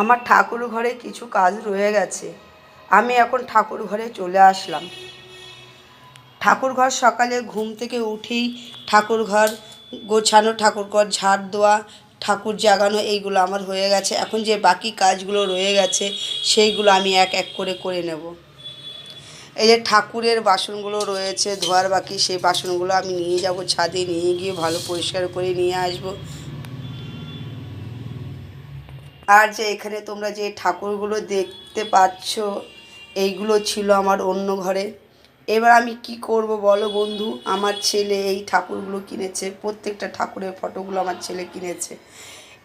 আমার ঠাকুর ঘরে কিছু কাজ রয়ে গেছে। আমি এখন ঠাকুর ঘরে চলে আসলাম। ঠাকুর ঘর সকালে ঘুম থেকে উঠেই ঠাকুর ঘর গোছানো, ঠাকুর ঘর ঝাড় দেওয়া, ঠাকুর জাগানো এইগুলো আমার হয়ে গেছে। এখন যে বাকি কাজগুলো রয়ে গেছে সেইগুলো আমি এক এক করে করে নেব। এই যে ঠাকুরের বাসনগুলো রয়েছে ধোয়ার বাকি, সেই বাসনগুলো আমি নিয়ে যাব ছাদে, নিয়ে গিয়ে ভালো পরিষ্কার করে নিয়ে আসব। আর যে এখানে তোমরা যে ঠাকুরগুলো দেখতে পাচ্ছ এইগুলো ছিল আমার অন্য ঘরে। এবার আমি কি করব বলো বন্ধু? আমার ছেলে এই ঠাকুরগুলো কিনেছে, প্রত্যেকটা ঠাকুরের ফটোগুলো আমার ছেলে কিনেছে।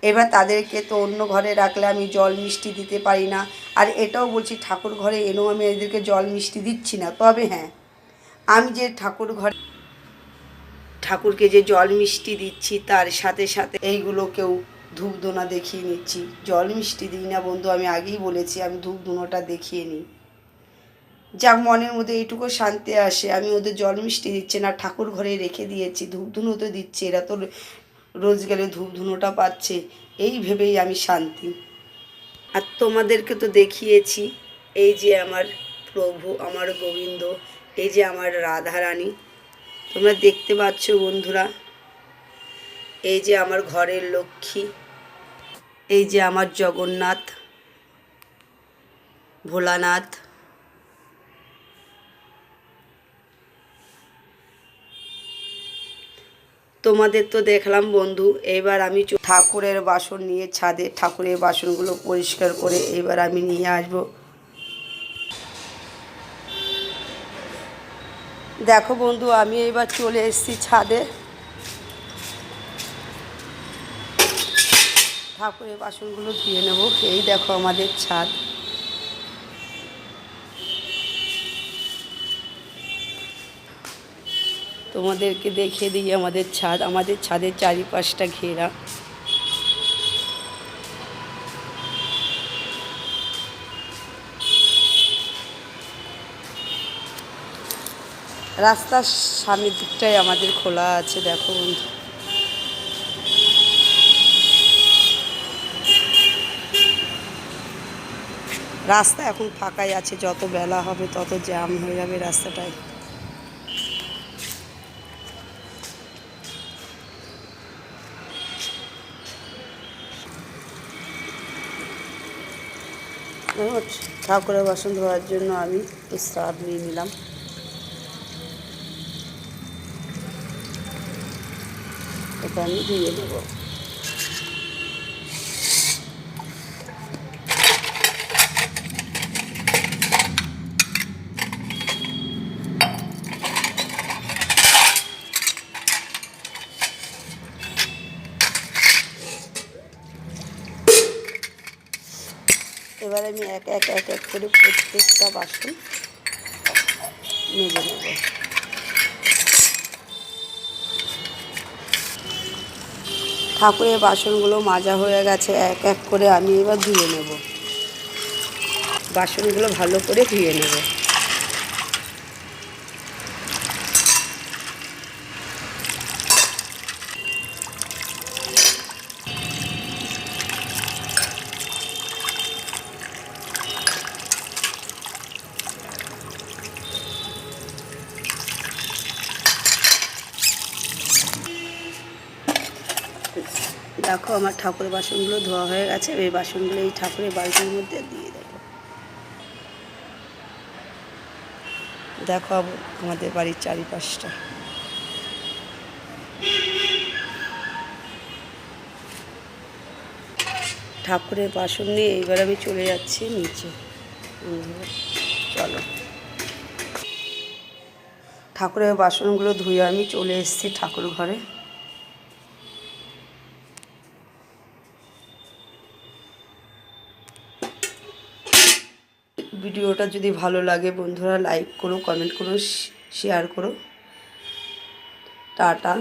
এবার তাদেরকে তো অন্য ঘরে রাখলে আমি জল মিষ্টি দিতে পারি না। আর এটাও বলছি ঠাকুর ঘরে এনেও আমি এদেরকে জল মিষ্টি দিচ্ছি না। তবে হ্যাঁ, আমি যে ঠাকুরকে যে জল মিষ্টি দিচ্ছি তার সাথে সাথে এইগুলোকেও ধূপ ধুনা দেখিয়ে নিচ্ছি। জল মিষ্টি দিই না বন্ধু, আমি আগেই বলেছি, আমি ধূপ ধুনোটা দেখিয়ে নিই। যা মনের মধ্যে এইটুকু শান্তি আসে। আমি ওদের জল মিষ্টি দিচ্ছি না, ঠাকুর ঘরে রেখে দিয়েছি, ধূপ ধুনো তো দিচ্ছি, এরা তো রোজ গেলে ধূপ ধুনোটা পাচ্ছে, এই ভেবেই আমি শান্তি। আর তোমাদেরকে তো দেখিয়েছি, এই যে আমার প্রভু, আমার গোবিন্দ, এই যে আমার রাধারানী, তোমরা দেখতে পাচ্ছ বন্ধুরা। এই যে আমার ঘরের লক্ষ্মী, এই যে আমার জগন্নাথ, ভোলানাথ। তোমাদের তো দেখলাম বন্ধু। এবার আমি ঠাকুরের বাসন নিয়ে ছাদে ঠাকুরের বাসনগুলো পরিষ্কার করে এবার আমি নিয়ে আসব। দেখো বন্ধু, আমি এবার চলে এসেছি ছাদে। ঠাকুরের বাসনগুলো ধুয়ে নেব। এই দেখো আমাদের ছাদ। তোমাদেরকে দেখিয়ে দিই আমাদের ছাদ। আমাদের ছাদের চারিপাশটা ঘেরা। রাস্তার সামনের দিকটাই আমাদের খোলা আছে, দেখো বন্ধু। রাস্তা এখন ফাঁকাই আছে, যত বেলা হবে তত জ্যাম হয়ে যাবে রাস্তাটায়। ঠাকুরের বাসন ধোয়ার জন্য আমি স্টার নিয়ে নিলাম। এটা আমি ধুয়ে নেব। এবার আমি এক এক করে প্রত্যেকটা বাসন মেজে নেব। ঠাকুরের বাসনগুলো মাজা হয়ে গেছে, এক এক করে আমি এবার ধুয়ে নেব। বাসনগুলো ভালো করে ধুয়ে নেব। দেখো আমার ঠাকুরের বাসনগুলো ধোয়া হয়ে গেছে। এই বাসনগুলো এই ঠাকুরের বালতির মধ্যে দিয়ে দেবো। দেখো আমাদের বাড়ির চারিপাশটা। ঠাকুরের বাসন নিয়ে এইবার আমি চলে যাচ্ছি নিচে। চলো, ঠাকুরের বাসনগুলো ধুয়ে আমি চলে এসেছি ঠাকুর ঘরে। ভিডিওটা যদি ভালো লাগে বন্ধুরা লাইক করো, কমেন্ট করো, শেয়ার করো। টাটা।